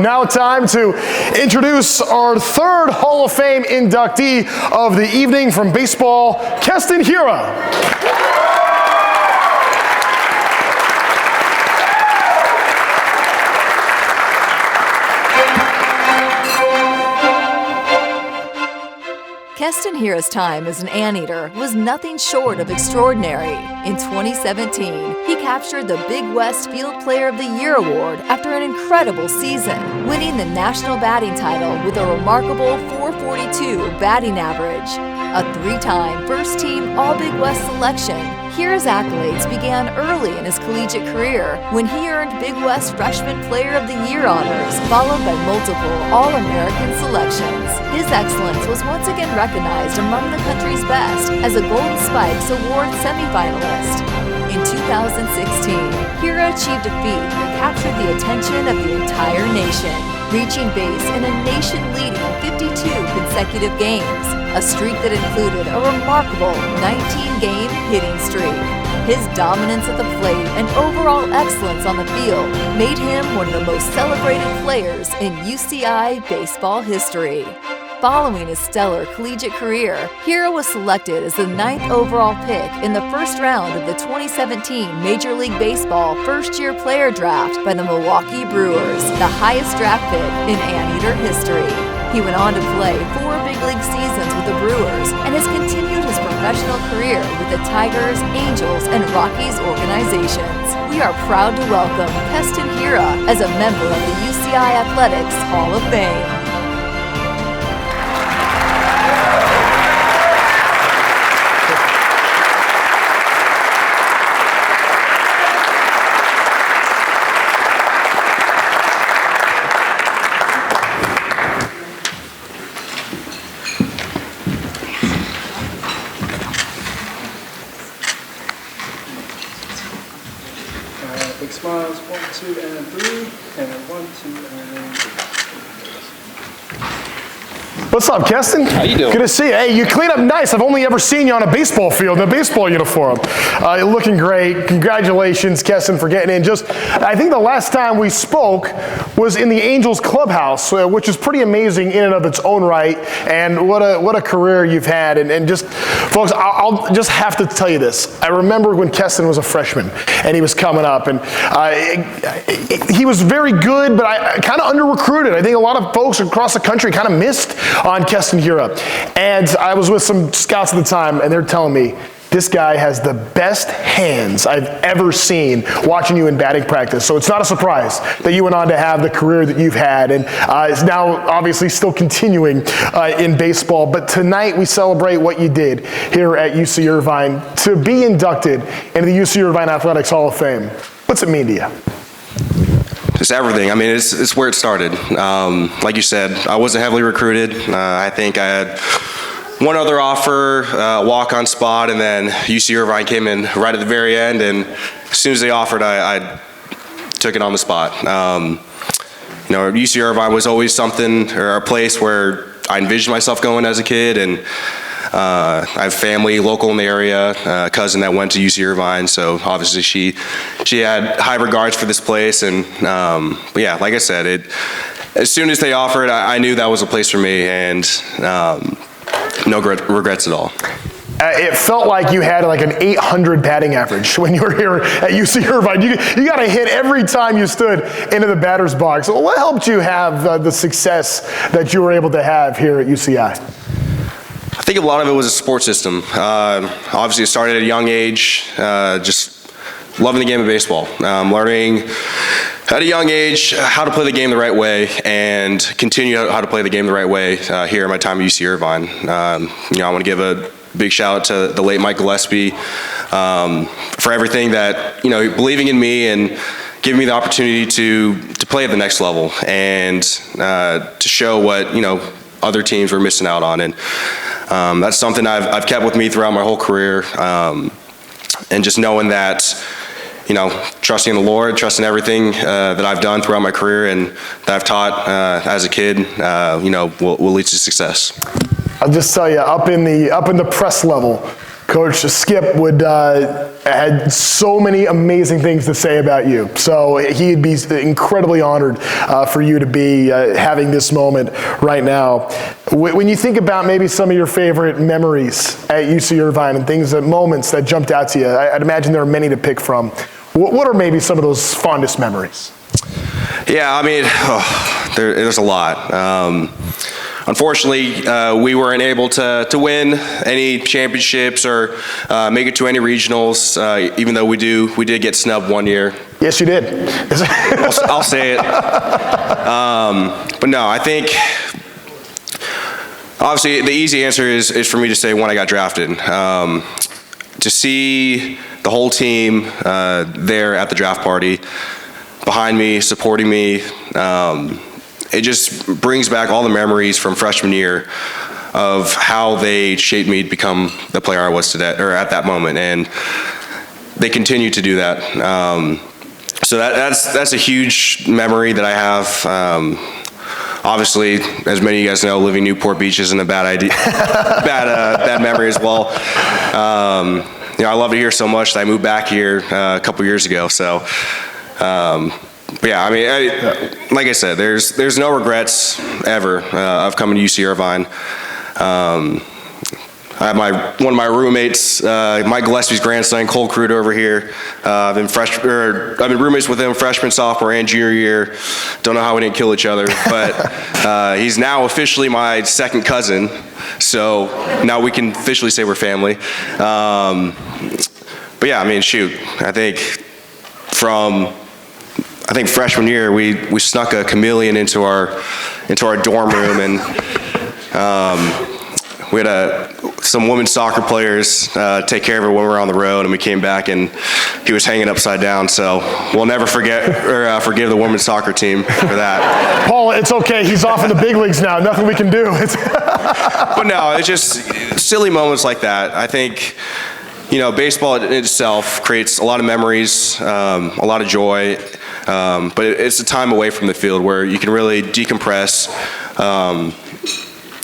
Now time to introduce our third Hall of Fame inductee of the evening from baseball, Keston Hiura. Keston Hiura's time as an anteater was nothing short of extraordinary. In 2017, he captured the Big West Field Player of the Year award after an incredible season, winning the national batting title with a remarkable .442 batting average. A three-time first-team All-Big West selection, Hiura's accolades began early in his collegiate career when he earned Big West Freshman Player of the Year honors, followed by multiple All-American selections. His excellence was once again recognized among the country's best as a Golden Spikes Award semifinalist. In 2016, Hiura achieved a feat that captured the attention of the entire nation, reaching base in a nation-leading 52 consecutive games, a streak that included a remarkable 19-game hitting streak. His dominance at the plate and overall excellence on the field made him one of the most celebrated players in UCI baseball history. Following his stellar collegiate career, Hiura was selected as the 9th overall pick in the first round of the 2017 Major League Baseball first-year player draft by the Milwaukee Brewers, the highest draft pick in anteater history. He went on to play 4 big league seasons with the Brewers and has continued his professional career with the Tigers, Angels, and Rockies organizations. We are proud to welcome Keston Hiura as a member of the UCI Athletics Hall of Fame. Big smiles, 1, 2, and 3, and 1, 2, and 3. What's up, Keston? How you doing? Good to see you. Hey, you clean up nice. I've only ever seen you on a baseball field in a baseball uniform. You're looking great. Congratulations, Keston, for getting in. I think the last time we spoke was in the Angels clubhouse, which is pretty amazing in and of its own right. And what a career you've had. And just, folks, I'll just have to tell you this. I remember when Keston was a freshman and he was coming up, and he was very good, but I kind of under-recruited. I think a lot of folks across the country kind of missed on Keston Hiura. And I was with some scouts at the time, and they're telling me, this guy has the best hands I've ever seen watching you in batting practice. So it's not a surprise that you went on to have the career that you've had, and is now obviously still continuing in baseball. But tonight we celebrate what you did here at UC Irvine. To be inducted into the UC Irvine Athletics Hall of Fame, what's it mean to you? Just everything. I mean, it's where it started. Like you said, I wasn't heavily recruited. I think I had one other offer, walk-on spot, and then UC Irvine came in right at the very end, and as soon as they offered, I took it on the spot. UC Irvine was always something, or a place where I envisioned myself going as a kid, and I have family local in the area, a cousin that went to UC Irvine, so obviously she had high regards for this place, and but yeah, like I said, as soon as they offered, I knew that was a place for me, and no regrets at all. It felt like you had like an 800 batting average when you were here at UC Irvine. You got to hit every time you stood into the batter's box. So what helped you have the success that you were able to have here at UCI? I think a lot of it was a support system. Obviously, it started at a young age, just loving the game of baseball, learning at a young age how to play the game the right way, and continue how to play the game the right way here at my time at UC Irvine. I want to give a big shout out to the late Mike Gillespie for everything that, believing in me and giving me the opportunity to play at the next level and to show what other teams were missing out on. And that's something I've kept with me throughout my whole career, and just knowing that, trusting in the Lord, trusting everything that I've done throughout my career and that I've taught as a kid, will lead to success. I'll just tell you, up in the press level, Coach Skip would had so many amazing things to say about you. So he'd be incredibly honored for you to be having this moment right now. When you think about maybe some of your favorite memories at UC Irvine and moments that jumped out to you, I'd imagine there are many to pick from. What are maybe some of those fondest memories? Yeah, I mean, there's a lot. Unfortunately, we weren't able to win any championships or make it to any regionals, even though we did get snubbed one year. Yes, you did. I'll say it. But no, I think obviously the easy answer is for me to say when I got drafted. To see the whole team there at the draft party, behind me, supporting me, it just brings back all the memories from freshman year of how they shaped me to become the player I was today, or at that moment, and they continue to do that. So that's a huge memory that I have. Obviously, as many of you guys know, living in Newport Beach isn't a bad idea, bad memory as well. I love it here so much that I moved back here a couple years ago. So. But yeah, I mean, like I said, there's no regrets ever of coming to UC Irvine. I have one of my roommates, Mike Gillespie's grandson, Cole Crude over here. I've been roommates with him freshman, sophomore, and junior year. Don't know how we didn't kill each other, but he's now officially my second cousin. So now we can officially say we're family. But yeah, I mean, shoot, I think freshman year we snuck a chameleon into our dorm room, and we had some women's soccer players take care of her when we were on the road, and we came back and he was hanging upside down. So we'll never forget or forgive the women's soccer team for that. Paul, it's okay. He's off in the big leagues now. Nothing we can do. But no, it's just silly moments like that. I think baseball in itself creates a lot of memories, a lot of joy. But it's a time away from the field where you can really decompress,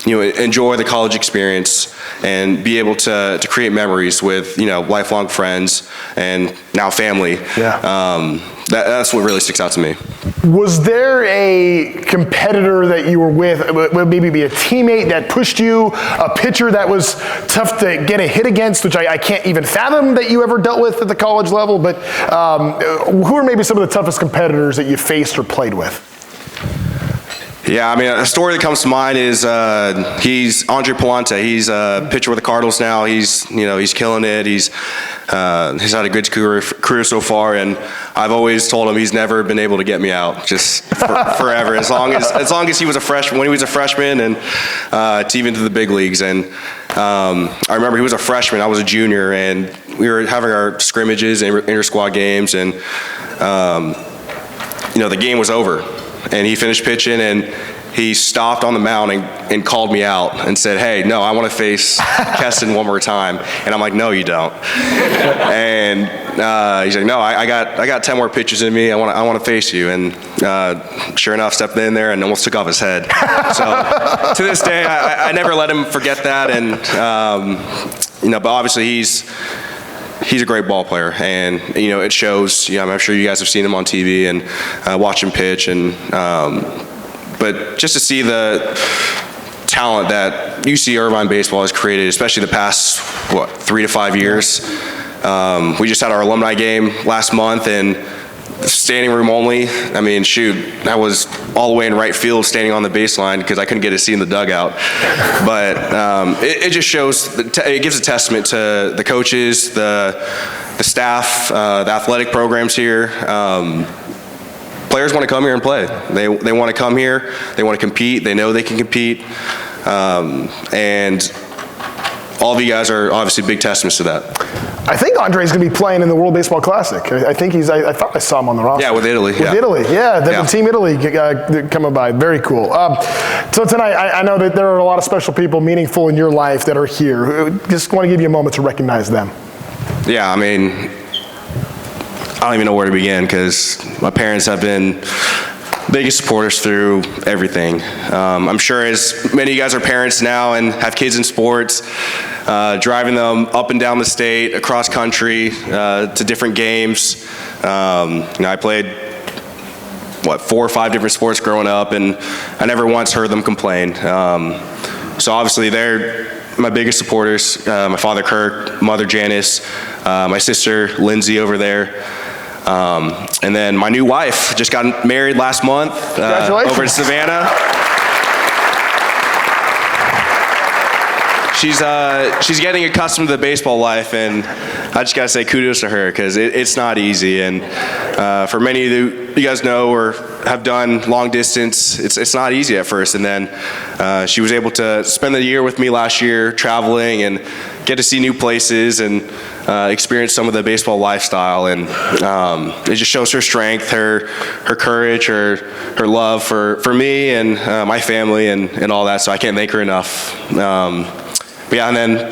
enjoy the college experience, and be able to create memories with lifelong friends and now family. Yeah. That's what really sticks out to me. Was there a competitor that you were with, maybe be a teammate that pushed you, a pitcher that was tough to get a hit against, which I can't even fathom that you ever dealt with at the college level, but who are maybe some of the toughest competitors that you faced or played with? Yeah, I mean, a story that comes to mind is he's Andre Palante. He's a pitcher with the Cardinals now. He's killing it. He's had a good career so far, and I've always told him he's never been able to get me out, just forever. As long as he was a freshman, when he was a freshman, and to even to the big leagues. And I remember he was a freshman. I was a junior, and we were having our scrimmages and inter-squad games, and the game was over. And he finished pitching, and he stopped on the mound and called me out and said, "Hey, no, I want to face Keston one more time." And I'm like, "No, you don't." And he's like, "No, I got 10 more pitches in me. I want to face you." And sure enough, stepped in there and almost took off his head. So to this day, I never let him forget that. And but obviously he's a great ball player, and it shows. I'm sure you guys have seen him on TV and watch him pitch, and but just to see the talent that UC Irvine baseball has created, especially the past 3 to 5 years. We just had our alumni game last month, and standing room only. I mean, shoot, I was all the way in right field, standing on the baseline because I couldn't get a seat in the dugout. But it just shows. It gives a testament to the coaches, the staff, the athletic programs here. Players want to come here and play. They want to come here. They want to compete. They know they can compete. And all of you guys are obviously big testaments to that. I think Andre's going to be playing in the World Baseball Classic. I think I thought I saw him on the roster. Yeah, with Italy. With Italy, yeah. The Team Italy coming by. Very cool. So tonight, I know that there are a lot of special people meaningful in your life that are here. Just want to give you a moment to recognize them. Yeah, I mean, I don't even know where to begin because my parents have been biggest supporters through everything. I'm sure as many of you guys are parents now and have kids in sports, driving them up and down the state, across country, to different games. I played 4 or 5 different sports growing up, and I never once heard them complain. So obviously they're my biggest supporters. My father Kirk, mother Janice, my sister Lindsay over there. And then my new wife just got married last month over in Savannah. She's getting accustomed to the baseball life, and I just gotta say kudos to her because it's not easy. And for many of you guys know or have done long distance, it's not easy at first. And then she was able to spend the year with me last year, traveling and get to see new places and experience some of the baseball lifestyle. And it just shows her strength, her courage, her love for me and my family and all that. So I can't thank her enough. But yeah, and then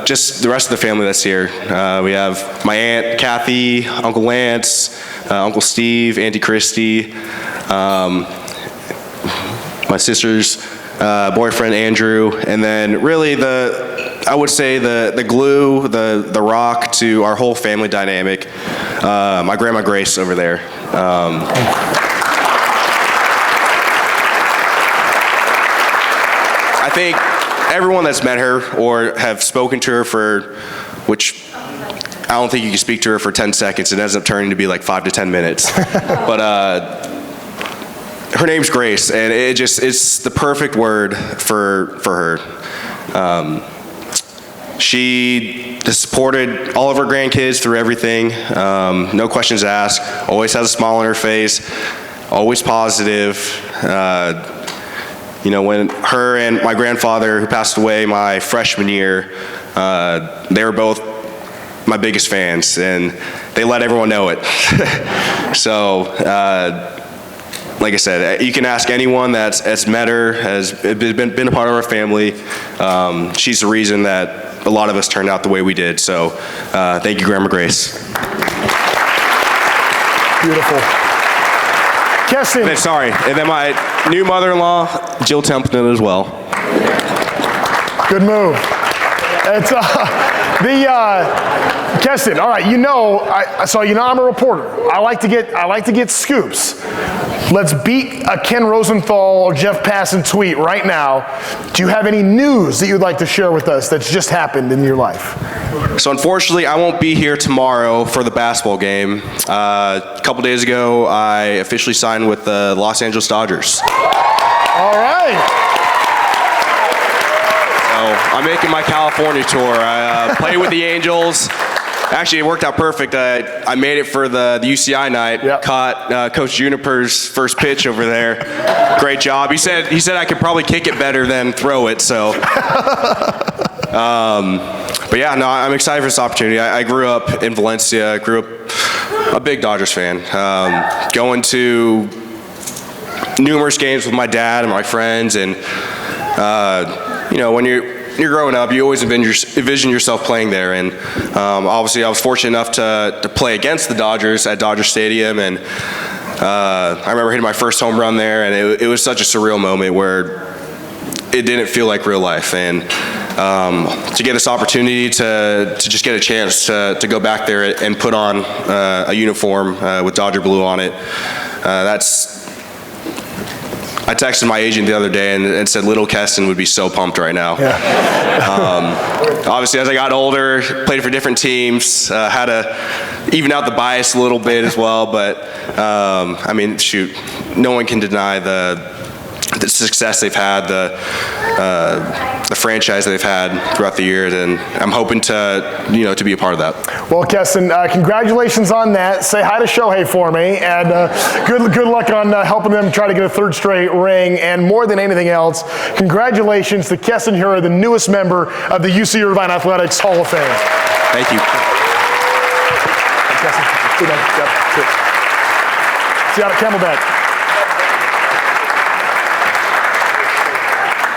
just the rest of the family that's here. We have my Aunt Kathy, Uncle Lance, Uncle Steve, Auntie Christy, my sister's boyfriend Andrew, and then really I would say the glue, the rock to our whole family dynamic, my Grandma Grace over there. I think everyone that's met her or have spoken to her which I don't think you can speak to her for 10 seconds. It ends up turning to be like 5 to 10 minutes. But her name's Grace, and it's the perfect word for her. She has supported all of her grandkids through everything. No questions asked. Always has a smile on her face. Always positive. When her and my grandfather, who passed away my freshman year, they were both my biggest fans, and they let everyone know it. So, like I said, you can ask anyone that's met her, has been a part of our family. She's the reason that a lot of us turned out the way we did. So, thank you, Grandma Grace. Beautiful. Keston. And then my new mother-in-law, Jill Templeton, as well. Good move. It's Keston. All right, I'm a reporter. I like to get scoops. Let's beat a Ken Rosenthal or Jeff Passan tweet right now. Do you have any news that you'd like to share with us that's just happened in your life? So unfortunately, I won't be here tomorrow for the basketball game. A couple days ago, I officially signed with the Los Angeles Dodgers. All right. So I'm making my California tour. I played with the Angels. Actually, it worked out perfect. I made it for the UCI night. Yep. Caught Coach Juniper's first pitch over there. Great job. He said I could probably kick it better than throw it. So, but yeah, no, I'm excited for this opportunity. I grew up in Valencia. I grew up a big Dodgers fan. Going to numerous games with my dad and my friends, and when you're growing up, you always envision yourself playing there, and obviously I was fortunate enough to play against the Dodgers at Dodger Stadium, and I remember hitting my first home run there, and it was such a surreal moment where it didn't feel like real life, and to get this opportunity to just get a chance to go back there and put on a uniform with Dodger blue on it, I texted my agent the other day and said little Keston would be so pumped right now. Yeah. Obviously, as I got older, played for different teams, had to even out the bias a little bit as well. But no one can deny the success they've had, the franchise that they've had throughout the years, and I'm hoping to be a part of that. Well, Keston, congratulations on that. Say hi to Shohei for me, and good luck on helping them try to get a third straight ring. And more than anything else, congratulations to Keston Hiura, the newest member of the UC Irvine Athletics Hall of Fame. Thank you. See you out at Camelback.